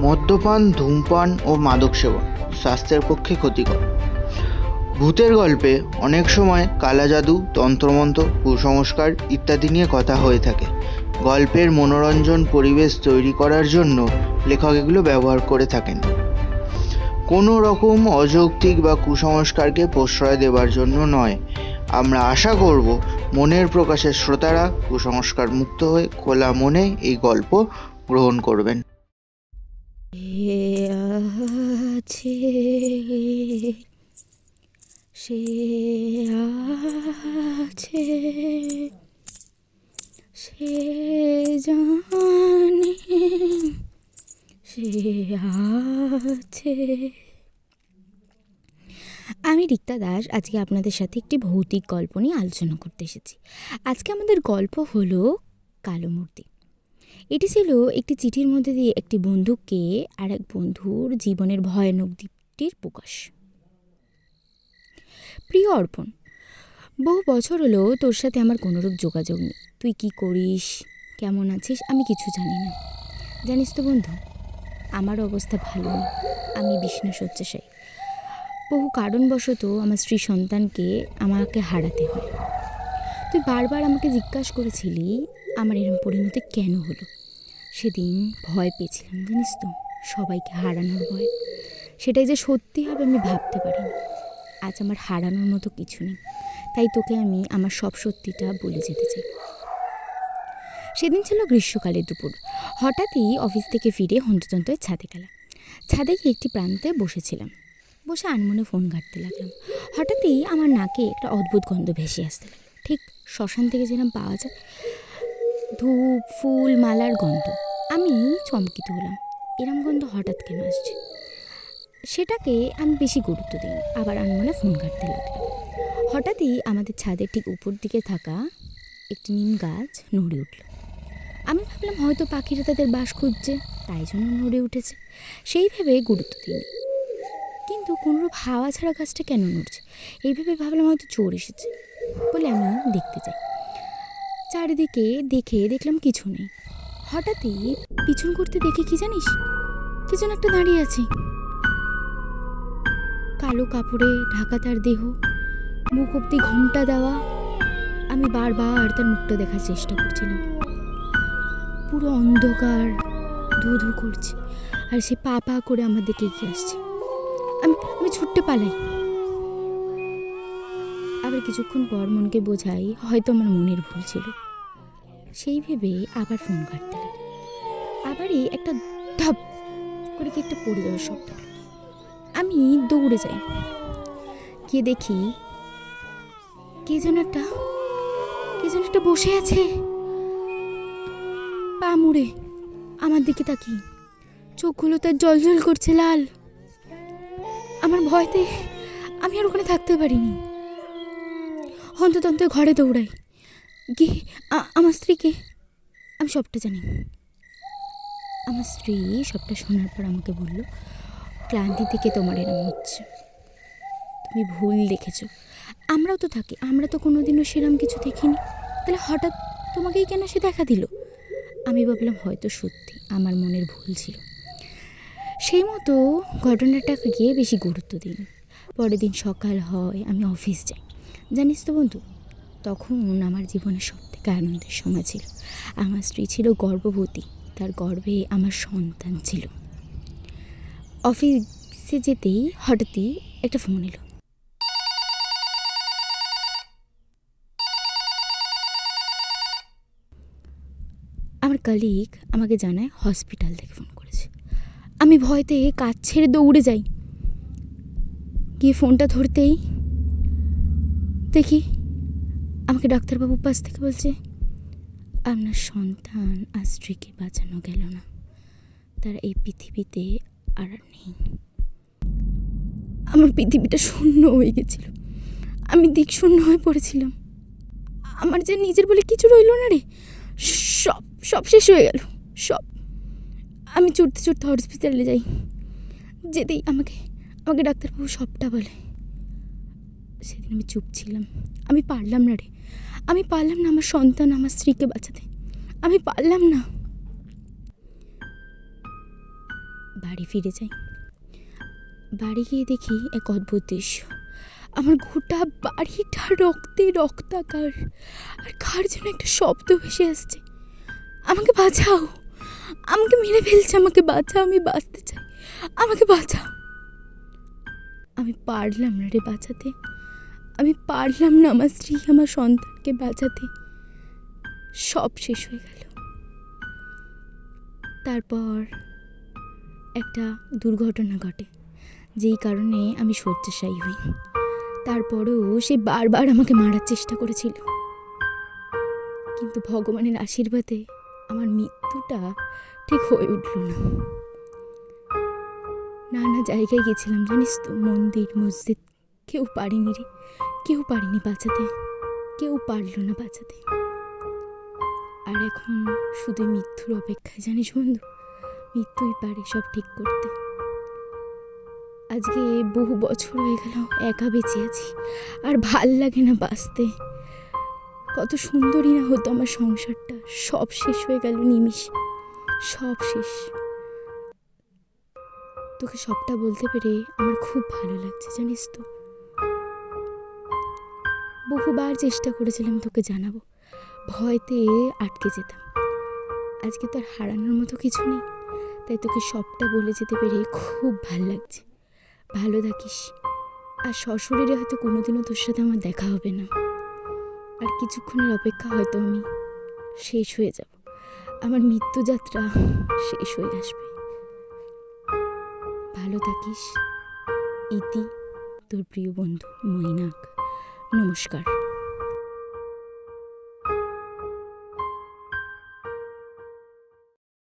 মদ্যপান, ধূমপান ও মাদক সেবন স্বাস্থ্যের পক্ষে ক্ষতিকর। ভূতের গল্পে অনেক সময় কালা জাদু, তন্ত্রমন্ত্র, কুসংস্কার ইত্যাদি নিয়ে কথা হয়ে থাকে। গল্পের মনোরঞ্জন পরিবেশ তৈরি করার জন্য লেখক এগুলো ব্যবহার করে থাকেন। কোনো রকম অযৌক্তিক বা কুসংস্কারকে প্রশ্রয় দেওয়ার জন্য নয়। আমরা আশা করব মনের প্রকাশের শ্রোতারা কুসংস্কার মুক্ত হয়ে খোলা মনে এই গল্প গ্রহণ করবেন। আছে সে আছে সে জানে সে আছে। আমি রিক্তা দাস আজকে আপনাদের সাথে একটি ভৌতিক গল্প নিয়ে আলোচনা করতে এসেছি। আজকে আমাদের গল্প হলো কালো মূর্তি। এটি ছিল একটি চিঠির মধ্যে দিয়ে একটি বন্ধুকে আর এক বন্ধুর জীবনের ভয়ানক দিকটির প্রকাশ। প্রিয় অর্পণ, বহু বছর হলো তোর সাথে আমার কোনোরূপ যোগাযোগ নেই। তুই কি করিস, কেমন আছিস আমি কিছু জানি না। জানিস তো বন্ধু, আমার অবস্থা ভালো না। আমি বিছনা শয্যাশায়ী। বহু কারণবশত আমার স্ত্রী সন্তানকে আমাকে হারাতে হয়। তুই বারবার আমাকে জিজ্ঞাসা করেছিলি আমার এরম পরিণতি কেন হলো। সেদিন ভয় পেয়েছিলাম, জানিস তো, সবাইকে হারানোর ভয়। সেটাই যে সত্যি হবে আমি ভাবতে পারিনি। আজ আমার হারানোর মতো কিছু নেই, তাই তোকে আমি আমার সব সত্যিটা বলে যেতে চাই। সেদিন ছিল গ্রীষ্মকালের দুপুর। হঠাৎই অফিস থেকে ফিরে হন্ততন্ত্রের ছাদে গেলাম। ছাদে গিয়ে একটি প্রান্তে বসেছিলাম। বসে আনমনে ফোন ঘাঁটতে লাগলাম। হঠাৎই আমার নাকে একটা অদ্ভুত গন্ধ ভেসে আসতে লাগলো, ঠিক শ্মশান থেকে যেরকম পাওয়া যায় ধূপ, ফুল, মালার গন্ধ। আমি চমকিত হলাম, এরম গন্ধ হঠাৎ কেন আসছে। সেটাকে আমি বেশি গুরুত্ব দিই, আবার আনমনে ফোন ঘাঁটতে লাগলাম। হঠাৎই আমাদের ছাদের ঠিক উপর দিকে থাকা একটি নিম গাছ নড়ে উঠল। আমি ভাবলাম হয়তো পাখিরা তাদের বাস খুঁজছে, তাই জন্য নড়ে উঠেছে। সেই ভেবে গুরুত্ব দিই, কিন্তু কোনোরূপ হাওয়া ছাড়া গাছটা কেন নড়ছে এইভাবে ভাবলাম হয়তো চোর এসেছে বলে আমি দেখতে যাই। চারিদিকে দেখলাম কিছু নেই। হঠাৎই পিছন করতে দেখি কি জানিস, কি যেন একটা দাঁড়িয়ে আছে। কালো কাপড়ে ঢাকা তার দেহ, মুখ অব্দি ঘোমটা দেওয়া। আমি বারবার তার মুখটা দেখার চেষ্টা করছিলাম। পুরো অন্ধকার, ধু ধু করছে, আর সে পা পা করে আমার দিকে এগিয়ে আসছে। আমি ছুটতে পালাই। আবার কিছুক্ষণ পর মনকে বোঝাই হয়তো আমার মনের ভুল ছিল। সেই ভেবে আবার ফোন কাটতে লাগে। আবারই একটা ধপ করে কি একটা পড়ে যাওয়ার শব্দ। আমি দৌড়ে যাই, গিয়ে দেখি কে যেন একটা বসে আছে পা মুড়ে আমার দিকে তাকিয়ে। চোখগুলো তার জল জল করছে লাল। আমার ভয়তে আমি আর ওখানে থাকতে পারিনি। হন্ততন্ত্র ঘরে দৌড়াই, গিয়ে আমার স্ত্রীকে আমি সবটা জানি। আমার স্ত্রী সবটা শোনার পর আমাকে বলল, ক্লান্তি থেকে তোমার এরম হচ্ছে, তুমি ভুল দেখেছো। আমরাও তো থাকি, আমরা তো কোনোদিনও সেরম কিছু দেখিনি, তাহলে হঠাৎ তোমাকেই কেন সে দেখা দিল। আমি ভাবলাম হয়তো সত্যি আমার মনের ভুল ছিল। সেই মতো ঘটনাটাকে গিয়ে বেশি গুরুত্ব দিই। পরের দিন সকাল হয়, আমি অফিস যাই। জানিস তো বন্ধু, তখন আমার জীবনের সবথেকে আনন্দের সময় ছিল। আমার স্ত্রী ছিল গর্ভবতী, তার গর্ভে আমার সন্তান ছিল। অফিসে যেতেই হঠাৎই একটা ফোন এলো। আমার কলিগ আমাকে জানায় হসপিটাল থেকে ফোন করেছে। আমি ভয়তে কাজ ছেড়ে দৌড়ে যাই। গিয়ে ফোনটা ধরতেই দেখি আমাকে ডাক্তারবাবু পাশ থেকে বলছে, আপনার সন্তান আর স্ত্রীকে বাঁচানো গেল না, তারা এই পৃথিবীতে আর নেই। আমার পৃথিবীটা শূন্য হয়ে গেছিল, আমি দিক শূন্য হয়ে পড়েছিলাম। আমার যে নিজের বলে কিছু রইল না রে, সব শেষ হয়ে গেল সব। আমি ছুটতে হসপিটালে যাই। যেতেই আমাকে ডাক্তারবাবু সবটা বলে। সেদিন আমি চুপ ছিলাম। আমি পারলাম না রে, আমি পারলাম না আমার সন্তান আমার স্ত্রীকে বাঁচাতে, আমি পারলাম না। বাড়ি ফিরে যাই। বাড়ি গিয়ে দেখি এক অদ্ভুত দৃশ্য। আমার গোটা বাড়িটা রক্তে রক্তাকার, আর কার যেন একটা শব্দ ভেসে আসছে, আমাকে বাঁচাও, আমাকে মেরে ফেলছে, আমাকে বাঁচাও, আমি বাঁচতে চাই, আমাকে বাঁচাও। আমি পারলাম না রে বাঁচাতে, আমি পারলাম না আমার স্ত্রী আমার সন্তানকে বাঁচাতে। সব শেষ হয়ে গেল। তারপর একটা দুর্ঘটনা ঘটে, যেই কারণে আমি শয্যাশায়ী হই। তারপরেও সে বারবার আমাকে মারার চেষ্টা করেছিল, কিন্তু ভগবানের আশীর্বাদে আমার মৃত্যুটা ঠিক হয়ে উঠল না। নানা জায়গায় গেছিলাম জানিস তো, মন্দির মসজিদ, কেউ পারেনি রে, কেউ পারেনি বাঁচাতে, কেউ পারল না বাঁচাতে। আর এখন শুধু মৃত্যুর অপেক্ষায় জানিস বন্ধু, মৃত্যুই পারে সব ঠিক করতে। আজকে বহু বছর হয়ে গেল একা বেঁচে আছি, আর ভাল লাগে না বাঁচতে। কত সুন্দরই না হতো আমার সংসারটা, সব শেষ হয়ে গেল নিমিষে, সব শেষ। তোকে সবটা বলতে পেরে আমার খুব ভালো লাগছে জানিস তো। বহুবার চেষ্টা করেছিলাম তোকে জানাবো, ভয়তে আটকে যেতাম। আজকে তো আর হারানোর মতো কিছু নেই, তাই তোকে সবটা বলে যেতে পেরে খুব ভালো লাগছে। ভালো থাকিস, আর সশরীরে হয়তো কোনোদিনও তোর সাথে আমার দেখা হবে না। আর কিছুক্ষণের অপেক্ষা হয়তো আমি শেষ হয়ে যাব, আমার মৃত্যুযাত্রা শেষ হয়ে আসবে। ভালো থাকিস। ইতি, তোর প্রিয় বন্ধু মৈনাক। নমস্কার।